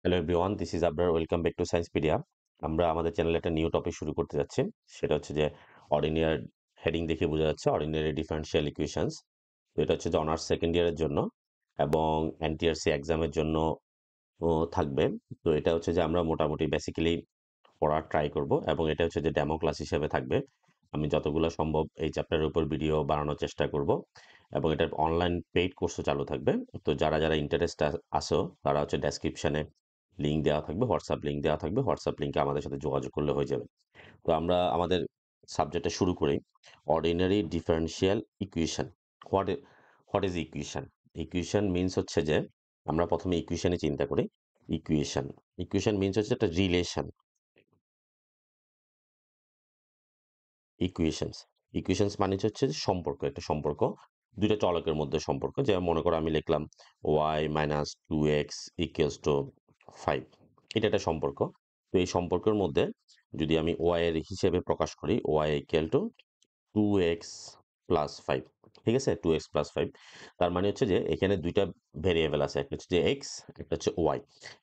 Hello everyone, this is Abrar. Welcome back to Sciencepedia. আমরা আমাদের চ্যানেলে একটা নিউ টপিক শুরু করতে যাচ্ছি। সেটা হচ্ছে যে অর্ডিনারি, হেডিং দেখে বোঝা যাচ্ছে অর্ডিনারি ডিফারেনশিয়াল ইকুয়েশনস। তো এটা হচ্ছে যে অনার্স সেকেন্ড ইয়ারের জন্য এবং এনটিআরসি এক্সামের জন্য থাকবে। তো এটা হচ্ছে যে আমরা মোটামুটি বেসিক্যালি পড়ার ট্রাই করব এবং এটা হচ্ছে যে ডেমো ক্লাস হিসেবে থাকবে। আমি যতগুলো সম্ভব এই চ্যাপ্টারের উপর ভিডিও বানানোর চেষ্টা করব এবং এটার অনলাইন পেইড কোর্সও চালু থাকবে। তো যারা যারা ইন্টারেস্ট আসো তারা হচ্ছে ডেসক্রিপশনে লিঙ্ক দেওয়া থাকবে, হোয়াটসঅ্যাপ লিঙ্ক দেওয়া থাকবে, হোয়াটসঅ্যাপ লিঙ্কে আমাদের সাথে যোগাযোগ করলে হয়ে যাবে। তো আমরা আমাদের সাবজেক্টটা শুরু করি। Ordinary differential equation. What what is equation? Equation means হচ্ছে যে আমরা প্রথমে ইকুয়েশনে চিন্তা করি। ইকুয়েশন ইকুয়েশন মিনস হচ্ছে একটা রিলেশন। ইকুয়েশনস ইকুয়েশনস মানে হচ্ছে যে সম্পর্ক, একটা সম্পর্ক দুইটা চলকের মধ্যে সম্পর্ক। যেমন মনে করো আমি লিখলাম Y minus 2x equals to 5। এটা একটা সম্পর্ক। তো এই সম্পর্কের মধ্যে যদি আমি ওয়াই এর হিসেবে প্রকাশ করি, Y equal two 2x plus 5। ঠিক আছে, 2x প্লাস 5। তার মানে হচ্ছে যে এখানে দুইটা ভেরিয়েবল আছে, একটা হচ্ছে যে এক্স, একটা হচ্ছে ওয়াই।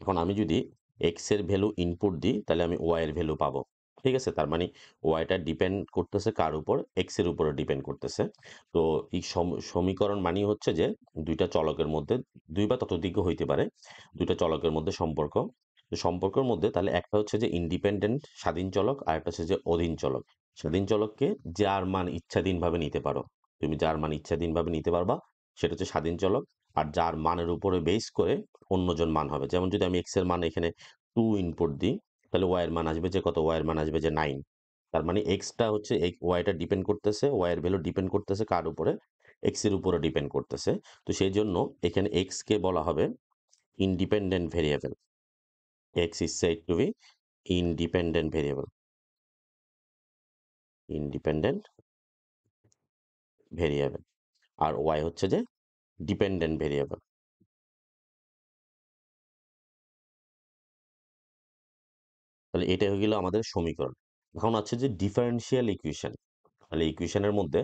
এখন আমি যদি এক্স এর ভ্যালু ইনপুট দিই তাহলে আমি ওয়াই এর ভ্যালু পাবো। ঠিক আছে, তার মানে ওয়াইটা ডিপেন্ড করতেছে কার উপর? এক্স এর উপরে ডিপেন্ড করতেছে। তো এই সমীকরণ মানেই হচ্ছে যে দুইটা চলকের মধ্যে, দুই বা ততোধিক হইতে পারে, দুইটা চলকের মধ্যে সম্পর্ক। তো সম্পর্কের মধ্যে তাহলে একটা হচ্ছে যে ইন্ডিপেন্ডেন্ট স্বাধীন চলক, আর একটা হচ্ছে যে অধীন চলক। স্বাধীন চলককে যার মান ইচ্ছাধীনভাবে নিতে পারো, তুমি যার মান ইচ্ছাধীনভাবে নিতে পারবা সেটা হচ্ছে স্বাধীন চলক। আর যার মানের উপরে বেস করে অন্যজন মান হবে। যেমন যদি আমি এক্স এর মান এখানে 2 ইনপুট দিই তাহলে ওয়াই এর মান আসবে যে কত? ওয়াই এর মান আসবে যে 9। তার মানে এক্সটা হচ্ছে ওয়াইটা ডিপেন্ড করতেছে, ওয়াই এর ভ্যালু ডিপেন্ড করতেছে কার উপরে? এক্স এর উপরে ডিপেন্ড করতেছে। তো সেই জন্য এখানে এক্স কে বলা হবে independent variable. X is said to be independent variable, independent variable. আর ওয়াই হচ্ছে যে ডিপেন্ডেন্ট ভেরিয়েবল। তাহলে এটা হয়ে গেল আমাদের সমীকরণ। এখন আছে যে ডিফারেনশিয়াল ইকুয়েশন। তাহলে ইকুয়েশনের মধ্যে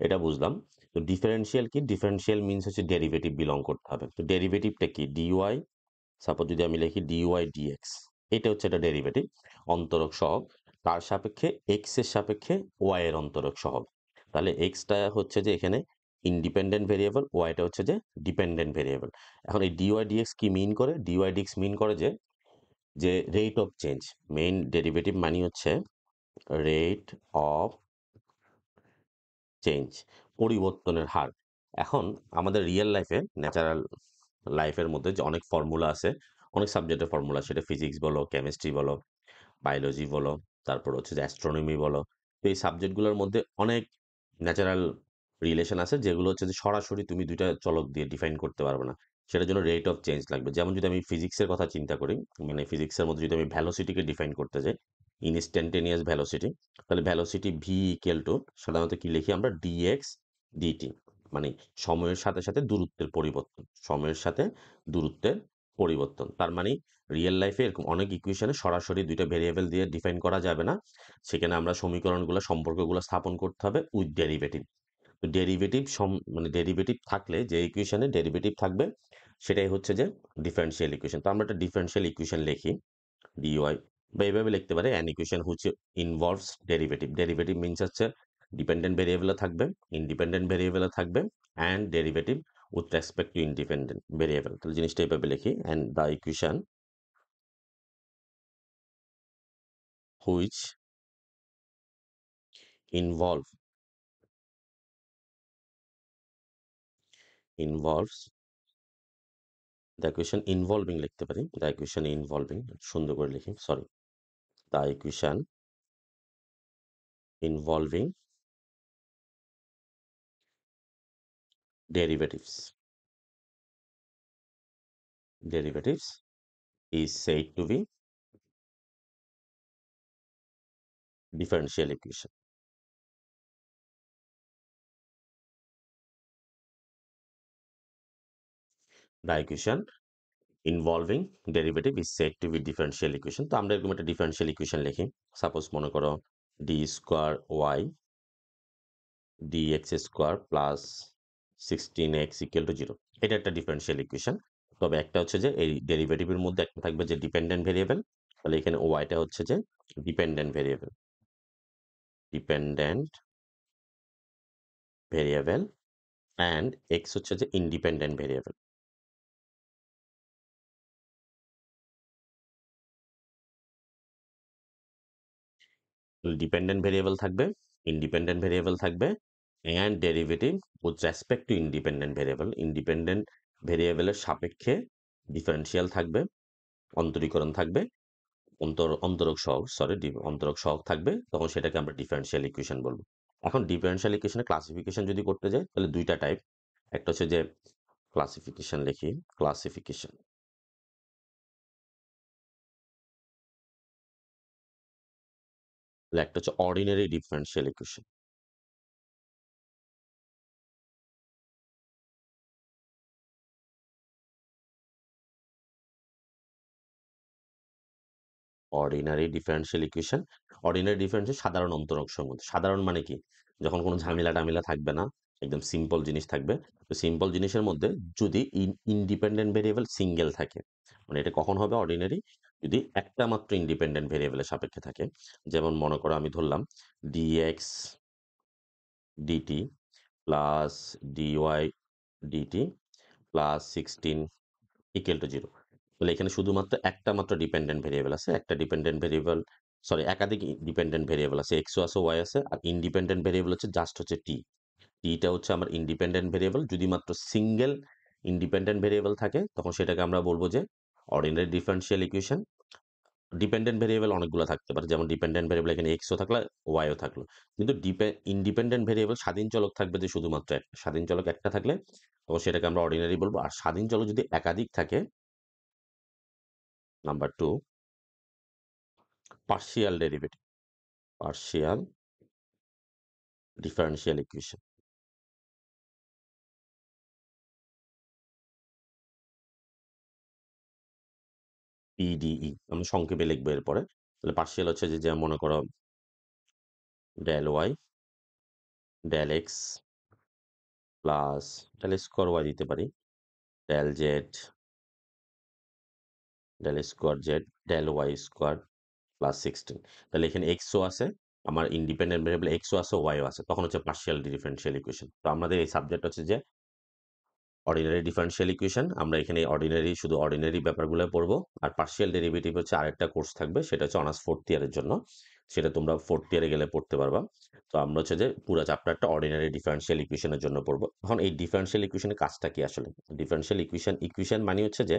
এটা বুঝলাম। তো ডিফারেনশিয়াল কি? ডিফারেনশিয়াল মিনস হচ্ছে ডেরিভেটিভ বিলং করতে হবে। তো ডেরিভেটিভটা কি? ডিওয়াই, সাপোজ যদি আমি লিখি ডিওয়াই ডিএক্স, এটা হচ্ছে একটা ডেরিভেটিভ, অন্তরক সহগ। তার সাপেক্ষে এক্স এর সাপেক্ষে ওয়াই এর অন্তরক সহগ। তাহলে এক্সটা হচ্ছে যে এখানে ইন্ডিপেন্ডেন্ট ভেরিয়েবল, ওয়াইটা হচ্ছে যে ডিপেন্ডেন্ট ভেরিয়েবল। এখন এই ডিওয়াই ডিএক্স কি মিন করে? ডিওয়াই ডিএক্স মিন করে যে যে rate of change. Main derivative মানে হচ্ছে রেট অফ চেঞ্জ, পরিবর্তনের হার। এখন আমাদের রিয়েল লাইফে, ন্যাচারাল লাইফের মধ্যে যে অনেক ফর্মুলা আছে, অনেক সাবজেক্টের ফর্মুলা, সেটা ফিজিক্স বলো, কেমিস্ট্রি বলো, বায়োলজি বলো, তারপর হচ্ছে যে অ্যাস্ট্রোনমি বলো। তো এই সাবজেক্টগুলোর মধ্যে অনেক ন্যাচারাল রিলেশন আছে যেগুলো হচ্ছে যে সরাসরি তুমি দুইটা চলক দিয়ে ডিফাইন করতে পারবে না। সেটার জন্য রেট অফ চেঞ্জ লাগবে। যেমন যদি আমি ফিজিক্সের কথা চিন্তা করি, মানে ফিজিক্সের মধ্যে যদি আমি ভ্যালোসিটিকে ডিফাইন করতে যাই, ইনস্ট্যান্টেনিয়াস ভ্যালোসিটি, তাহলে ভ্যালোসিটি ভি ইকুয়াল টু সাধারণত কি লিখি আমরা? Dx dt. মানে সময়ের সাথে সাথে দূরত্বের পরিবর্তন, সময়ের সাথে দূরত্বের পরিবর্তন। তার মানে রিয়েল লাইফে এরকম অনেক ইকুয়েশনে সরাসরি দুইটা ভেরিয়েবল দিয়ে ডিফাইন করা যাবে না। সেখানে আমরা সমীকরণগুলো, সম্পর্কগুলো স্থাপন করতে হবে উইথ ডেরিভেটিভ। তো ডেরিভেটিভ মানে ডেরিভেটিভ থাকলে, যে ইকুয়েশনে ডেরিভেটিভ থাকবে সেটাই হচ্ছে যে ডিফারেনশিয়াল ইকুয়েশন। তো আমরা একটা ডিফারেনশিয়াল ইকুয়েশন লিখি ডিওয়াই, বা এইভাবে লিখতে পারে an equation which involves derivative. Derivative means হচ্ছে ডিপেন্ডেন্ট ভেরিয়েবলে থাকবে, ইন্ডিপেন্ডেন্ট ভেরিয়েবলে থাকবে, and derivative with respect to independent variable. তাহলে জিনিসটা এইভাবে লিখি, and the equation which involve involves the equation involving লিখতে পারি, দ্য ইকুয়েশন ইনভলভিং, সুন্দর করে লিখি, sorry, the equation involving derivatives derivatives is said to be differential equation. The equation involving derivative is said to be differential equation. তো আমরা এরকম একটা differential equation লিখি। সাপোজ মনে করো d square y dx square plus 16x equal to 0। এটা একটা differential equation. তবে একটা হচ্ছে যে এই ডেরিভেটিভের মধ্যে একটা থাকবে যে ডিপেন্ডেন্ট ভেরিয়েবল, তাহলে এখানে ওয়াইটা হচ্ছে যে dependent variable, dependent variable and x হচ্ছে যে ইন্ডিপেন্ডেন্ট ভেরিয়েবল। ডিপেন্ডেন্ট ভেরিয়েবল থাকবে, ইন্ডিপেন্ডেন্ট ভেরিয়েবল থাকবে and derivative with respect to independent variable. Independent ভেরিয়েবলের সাপেক্ষে ডিফারেন্সিয়াল থাকবে, অন্তরীকরণ থাকবে, অন্তরক সহগ, সরি অন্তরক সহগ থাকবে, তখন সেটাকে আমরা ডিফারেন্সিয়াল ইকুয়েশন বলবো। এখন ডিফারেন্সিয়াল ইকুয়েশনের ক্লাসিফিকেশন যদি করতে যাই তাহলে দুইটা টাইপ। একটা হচ্ছে যে ক্লাসিফিকেশন লিখি, ক্লাসিফিকেশন, একটা হচ্ছে ordinary differential equation. Ordinary differential equation, ordinary differential সাধারণ অন্তরকসহ মধ্যে। সাধারণ মানে কি? যখন কোনো ঝামেলা টামেলা থাকবে না, একদম সিম্পল জিনিস থাকবে। তো সিম্পল জিনিসের মধ্যে যদি ইন্ডিপেন্ডেন্ট ভেরিয়েবল সিঙ্গেল থাকে, মানে এটা কখন হবে অর্ডিনারি? যদি একটা মাত্র ইন্ডিপেন্ডেন্ট ভেরিয়েবলের সাপেক্ষে থাকে। যেমন মনে করো আমি ধরলাম dx dt plus dy dt plus 16 equal to 0। তাহলে এখানে শুধুমাত্র একটা মাত্র ডিপেন্ডেন্ট ভেরিয়েবল আছে। একটা ডিপেন্ডেন্ট ভেরিয়েবল, সরি একাধিক ডিপেন্ডেন্ট ভেরিয়েবল আছে, এক্সও আছে, ওয়াই আছে, আর ইন্ডিপেন্ডেন্ট ভেরিয়েবল হচ্ছে জাস্ট হচ্ছে টি। টিটা হচ্ছে আমার ইন্ডিপেন্ডেন্ট ভেরিয়েবল। যদি মাত্র সিঙ্গেল ইন্ডিপেন্ডেন্ট ভেরিয়েবল থাকে তখন সেটাকে আমরা বলবো যে ordinary differential equation. Dependent variable অনেকগুলো থাকতে পারে, যেমন ডিপেন্ডেন্ট ভেরিয়েবল এখানে এক্সও থাকলো, ওয়াইও থাকলো। কিন্তু ইন্ডিপেন্ডেন্ট ভেরিয়েবল স্বাধীন চলক থাকবে যে শুধুমাত্র একটা, স্বাধীন চলক একটা থাকলে তখন সেটাকে আমরা অর্ডিনারি বলবো। আর স্বাধীন চলক যদি একাধিক থাকে, number two partial derivative, partial differential equation, PDE আমরা সংক্ষেপে লিখবো এরপরে। তাহলে পার্শিয়াল হচ্ছে যে যেমন মনে করো del Y del X plus del square Y দিতে পারি, del Z del square Z del Y square plus 16। তাহলে এখানে এক্সও আছে, আমার ইন্ডিপেন্ডেন্ট ভেরিয়েবল এক্সও আছে, ওয়াইও আছে, তখন হচ্ছে পার্শিয়াল ডিফারেনশিয়াল ইকুয়েশন। তো আমাদের এই সাবজেক্ট হচ্ছে যে অর্ডিনারি ডিফারেনশিয়াল ইকুয়েশন। আমরা এখানে অর্ডিনারি, শুধু অর্ডিনারি ব্যাপারগুলো পড়বো। আর পার্শিয়াল ডেরিভেটিভ হচ্ছে আরেকটা কোর্স থাকবে, সেটা হচ্ছে অনার্স ফোর্থ ইয়ারের জন্য, সেটা তোমরা ফোর্থ ইয়ারে গেলে পড়তে পারবা। তো আমরা হচ্ছে যে পুরো চ্যাপ্টারটা অর্ডিনারি ডিফারেনশিয়াল ইকুয়েশনের জন্য পড়বো। এখন এই ডিফারেনশিয়াল ইকুয়েশনের কাজটা কি আসলে? ডিফারেনশিয়াল ইকুয়েশন, ইকুয়েশন মানে হচ্ছে যে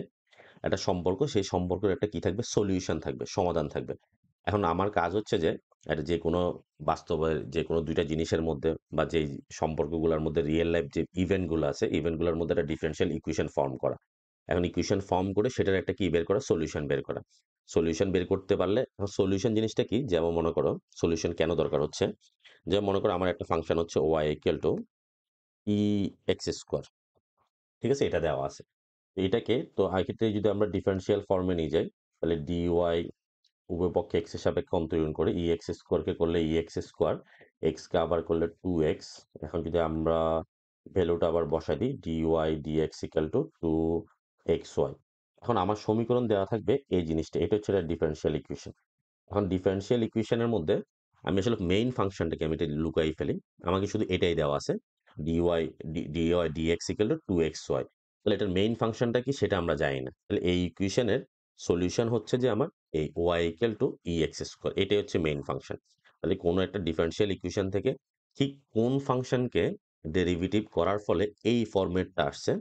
একটা সম্পর্ক, সেই সম্পর্কের একটা কি থাকবে, সলিউশন থাকবে, সমাধান থাকবে। এখন আমার কাজ হচ্ছে যে এটা যে কোনো বাস্তবের যে কোনো দুইটা জিনিসের মধ্যে বা যেই সম্পর্কগুলোর মধ্যে রিয়েল লাইফ যে ইভেন্টগুলো আছে, ইভেন্টগুলোর মধ্যে একটা ডিফারেনশিয়াল ইকুয়েশন ফর্ম করা। এখন ইকুয়েশন ফর্ম করে সেটার একটা কি বের করা, সলিউশন বের করা। সলিউশন বের করতে পারলে, সলিউশন জিনিসটা কি, যেমন মনে করো সলিউশন কেন দরকার হচ্ছে, যেমন মনে করো আমার একটা ফাংশন হচ্ছে Y equal to E X square, ঠিক আছে, এটা দেওয়া আছে। এটাকে তো এক্ষেত্রে যদি আমরা ডিফারেনশিয়াল ফর্মে নিয়ে যাই, তাহলে ডিওয়াই উভয় পক্ষে এক্স এর সাপেক্ষে অন্তরীণ করে ই এক্স স্কোয়ারকে করলে ই এক্স স্কোয়ার, এক্সকে আবার করলে 2x। এখন যদি আমরা ভ্যালুটা আবার বসাই দিই dy dx equal to 2xy, এখন আমার সমীকরণ দেওয়া থাকবে এই জিনিসটা, এটা হচ্ছে ডিফারেনশিয়াল ইকুয়েশন। এখন ডিফারেনশিয়াল ইকুয়েশনের মধ্যে আমি আসলে মেইন ফাংশনটাকে আমি এটা লুকাই ফেলি, আমাকে শুধু এটাই দেওয়া আছে dy dy dx equal to 2xy। তাহলে এটার মেইন ফাংশনটা কি সেটা আমরা জানি না, তাহলে এই ইকুয়েশনের সলিউশন হচ্ছে যে আমার এই Y equal to E X square, এটাই হচ্ছে মেইন ফাংশন। তাহলে কোনো একটা ডিফারেনশিয়াল ইকুয়েশন থেকে ঠিক কোন ফাংশনকে ডেরিভেটিভ করার ফলে এই ফরম্যাটটা আসছে,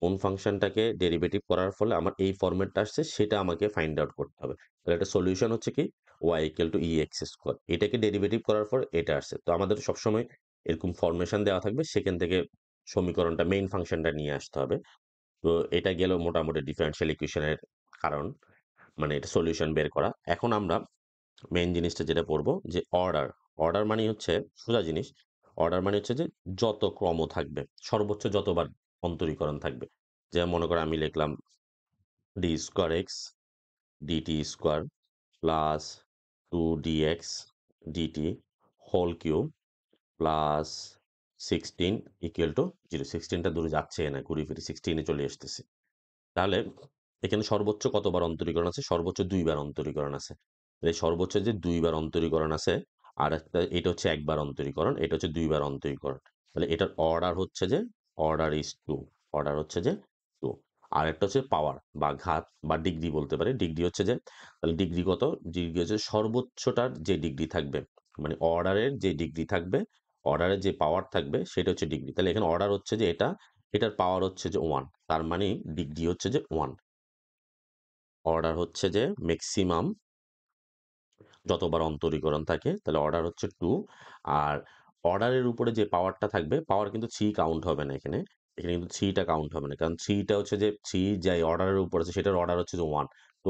কোন ফাংশনটাকে ডেরিভেটিভ করার ফলে আমার এই ফরম্যাটটা আসছে, সেটা আমাকে ফাইন্ড আউট করতে হবে। তাহলে এটা সলিউশন হচ্ছে কি Y equal to E X square, এটাকে ডেরিভেটিভ করার পর এটা আসছে। তো আমাদের সবসময় এরকম ফরমেশন দেওয়া থাকবে, সেখান থেকে সমীকরণটা মেইন ফাংশনটা নিয়ে আসতে হবে। তো এটা গেল মোটামুটি ডিফারেনশিয়াল ইকুয়েশনের কারণ, মানে এটা সলিউশন বের করা। এখন আমরা মেইন জিনিসটা যেটা পড়বো যে অর্ডার। অর্ডার মানে হচ্ছে সোজা জিনিস, অর্ডার মানে হচ্ছে যে যত ক্রম থাকবে, সর্বোচ্চ যতবার অন্তরীকরণ থাকবে। যেমন মনে করো আমি লিখলাম D square X dt square plus 2dx dt whole cube plus 16 equal to 0। 16টা দূরে যাচ্ছে না, ঘুরে ফিরে 16-এ চলে আসতেছে। তাহলে এখানে সর্বোচ্চ কতবার অন্তরীকরণ আছে? সর্বোচ্চ ২ বার অন্তরীকরণ আছে। এই সর্বোচ্চ যে ২ বার অন্তরীকরণ আছে, আর একটা এটা হচ্ছে ১ বার অন্তরীকরণ, এটা হচ্ছে ২ বার অন্তরীকরণ। তাহলে এটার অর্ডার হচ্ছে যে অর্ডার ইজ 2, অর্ডার হচ্ছে যে 2। আরেকটা হচ্ছে পাওয়ার বা ঘাত বা ডিগ্রি বলতে পারি। ডিগ্রি হচ্ছে যে, তাহলে ডিগ্রি কত? ডিগ্রি হচ্ছে সর্বোচ্চটার যে ডিগ্রি থাকবে, মানে অর্ডারের যে ডিগ্রি থাকবে, অর্ডারের যে পাওয়ার থাকবে সেটা হচ্ছে ডিগ্রি। তাহলে এখানে অর্ডার হচ্ছে যে এটা, এটার পাওয়ার হচ্ছে যে 1, তার মানে ডিগ্রি হচ্ছে যে 1। অর্ডার হচ্ছে যে ম্যাক্সিমাম যতবার অন্তরীকরণ থাকে, তাহলে অর্ডার হচ্ছে 2। আর অর্ডারের উপরে যে পাওয়ারটা থাকবে, পাওয়ার কিন্তু 3 কাউন্ট হবে না এখানে। এখানে কিন্তু 3 টা কাউন্ট হবে না। কারণ 3 টা হচ্ছে যে 3 যে অর্ডারের উপর আছে সেটার অর্ডার হচ্ছে যে 1। তো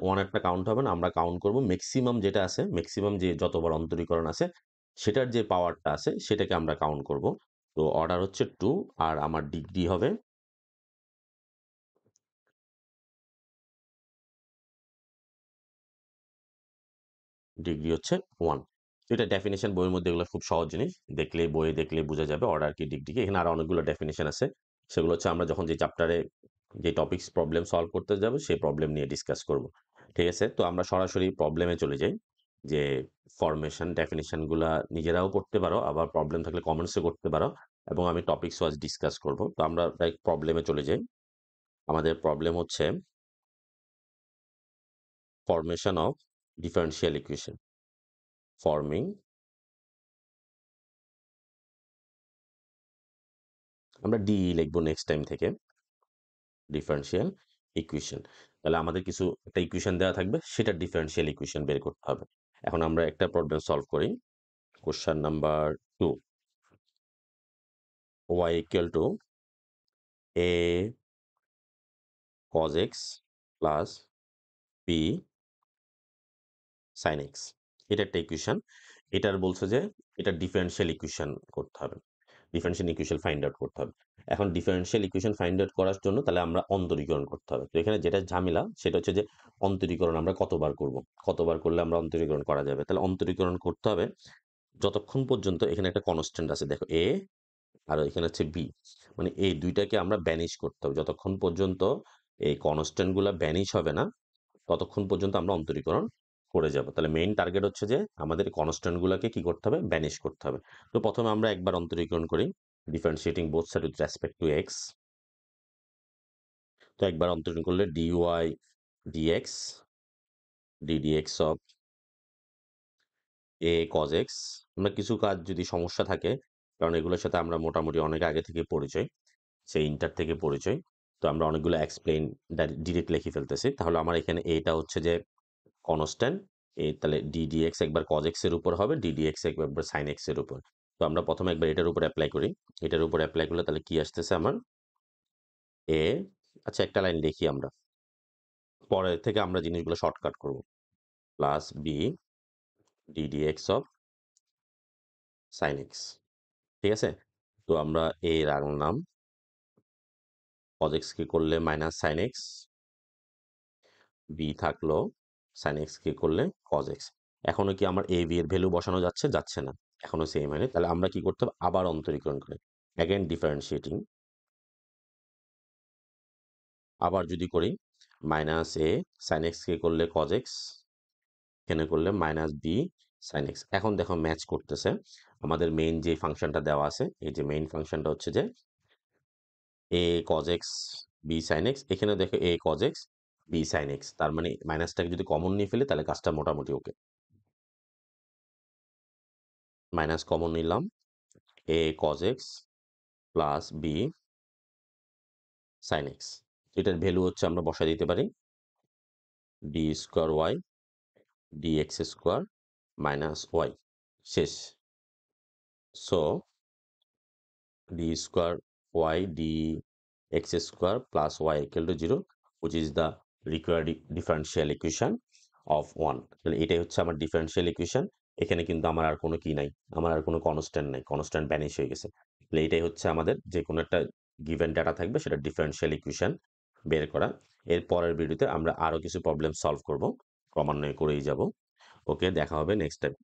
1 এরটা কাউন্ট হবে না। আমরা কাউন্ট করব ম্যাক্সিমাম যেটা আছে, ম্যাক্সিমাম যে যতবার অন্তরীকরণ আছে সেটার যে পাওয়ারটা আছে সেটাকে আমরা কাউন্ট করব। তো অর্ডার হচ্ছে 2 আর আমার ডিগ্রি হবে, ডিগ্রি হচ্ছে 1। তো এটা ডেফিনিশন বইয়ের মধ্যে, এগুলো খুব সহজ জিনিস। দেখলেই বইয়ে দেখলেই বোঝা যাবে অর্ডার কি ডিগ্রি কি। এখানে আরো অনেকগুলো ডেফিনিশন আছে। সেগুলো হচ্ছে আমরা যখন যে চ্যাপ্টারে যে টপিকস প্রবলেম সলভ করতে যাব সেই প্রবলেম নিয়ে ডিসকাস করব। ঠিক আছে? তো আমরা সরাসরি প্রবলেমে চলে যাই। যে ফরমেশন ডেফিনিশন গুলা নিজেরাও পড়তে পারো, আবার প্রবলেম থাকলে কমেন্টসও করতে পারো, এবং আমি টপিকস ওয়াইজ ডিসকাস করব। তো আমরা ডাইরেক্ট প্রবলেমে চলে যাই। আমাদের প্রবলেম হচ্ছে formation of differential equation. Forming, আমরা ডি লিখবো নেক্সট টাইম থেকে, ডিফারেনশিয়াল ইকুয়েশন। তাহলে আমাদের কিছু একটা ইকুয়েশন দেওয়া থাকবে, সেটা ডিফারেনশিয়াল ইকুয়েশন বের করতে হবে। এখন আমরা একটা প্রবলেম সলভ করি। Question number 2, y equal to a cos x plus b sin x। এটা একটা ইকুয়েশন। এটার বলছে যে এটা ডিফারেনশিয়াল ইকুয়েশন করতে হবে, ডিফারেনশিয়াল ইকুয়েশন ফাইন্ড আউট করতে হবে। এখন ডিফারেনশিয়াল ইকুয়েশন ফাইন্ড আউট করার জন্য তাহলে আমরা অন্তরীকরণ করতে হবে। তো এখানে যেটা ঝামেলা সেটা হচ্ছে যে অন্তরীকরণ আমরা কতবার করব, কতবার করলে আমরা অন্তরীকরণ করা যাবে। তাহলে অন্তরীকরণ করতে হবে যতক্ষণ পর্যন্ত এখানে একটা কনস্ট্যান্ট আছে, দেখো a, আর এখানে হচ্ছে b, মানে এই দুইটাকে আমরা ব্যানিশ করতে হবে। যতক্ষণ পর্যন্ত এই কনস্ট্যান্ট গুলা ব্যানিশ হবে না ততক্ষণ পর্যন্ত আমরা অন্তরীকরণ করে যাব। তাহলে মেইন টার্গেট হচ্ছে যে আমাদের কনস্ট্যান্ট গুলাকে কি করতে হবে? ব্যানিশ করতে হবে। তো প্রথমে আমরা একবার অন্তরীকরণ করি, differentiating both side with respect to x. তো একবার অন্তরীকরণ করলে dy dx ddx of a cos x। আমরা কিছু কাজ যদি সমস্যা থাকে, কারণ এগুলোর সাথে আমরা মোটামুটি অনেক আগে থেকে পরিচয়, সেই ইন্টার থেকে পরিচয়, তো আমরা অনেকগুলো এক্সপ্লেইন ডিরেক্ট লিখে ফেলতেছি। তাহলে আমার এখানে এটা হচ্ছে যে কনস্ট্যান্ট, এই তাহলে ddx একবার cos x এর উপর হবে, ddx একবার sin x এর উপর। তো আমরা প্রথমে একবার এটার উপর অ্যাপ্লাই করি। এটার উপর অ্যাপ্লাই করলে তাহলে কি আসতেছে আমার? a, আচ্ছা একটা লাইন লিখি আমরা, পরে থেকে আমরা জিনিসগুলো শর্টকাট করব। Plus b ddx of sin x। ঠিক আছে? তো আমরা a রাখলাম, cos x কে করলে মাইনাস sin x, b থাকলো, sin x কে করলে cos x। এখনো কি আমার a b এর ভ্যালু বসানো যাচ্ছে? যাচ্ছে না, এখনো সেম হয়নি। তাহলে আমরা কি করতে হবে? আবার অন্তরীকরণ করে, অ্যাগেন ডিফারেন্সিয়েটিং, আবার যদি করি মাইনাস a sin x কে করলে cos x, এখানে করলে মাইনাস b sin x। এখন দেখো ম্যাচ করতেছে। আমাদের মেইন যে ফাংশনটা দেওয়া আছে, এই যে মেইন ফাংশনটা হচ্ছে যে a cos x b sin x, এখানে দেখো a cos x b sin x, তার মানে মাইনাসটাকে যদি কমন নিয়ে ফেলে তাহলে কাজটা মোটামুটি ওকে। মাইনাস কমন নিলাম, a cos x plus b sin x। এটার ভ্যালু হচ্ছে আমরা বসাই দিতে পারি d square y dx square minus y, শেষ। So d square y dx square plus y equal to 0, which is the required differential equation of 1। তাহলে এটাই হচ্ছে আমার ডিফারেনশিয়াল ইকুয়েশন। এখানে কিন্তু আমার আর কোনো কি নাই, আমার আর কোনো কনস্ট্যান্ট নাই, কনস্ট্যান্ট ভ্যানিশ হয়ে গেছে। তাহলে এটাই হচ্ছে আমাদের যে কোনো একটা গিভেন ডাটা থাকবে সেটা ডিফারেনশিয়াল ইকুয়েশন বের করা। এর পরের ভিডিওতে আমরা আরো কিছু প্রবলেম সলভ করব, ক্রমান্বয়ে করেই যাব। ওকে, দেখা হবে নেক্সট টাইম।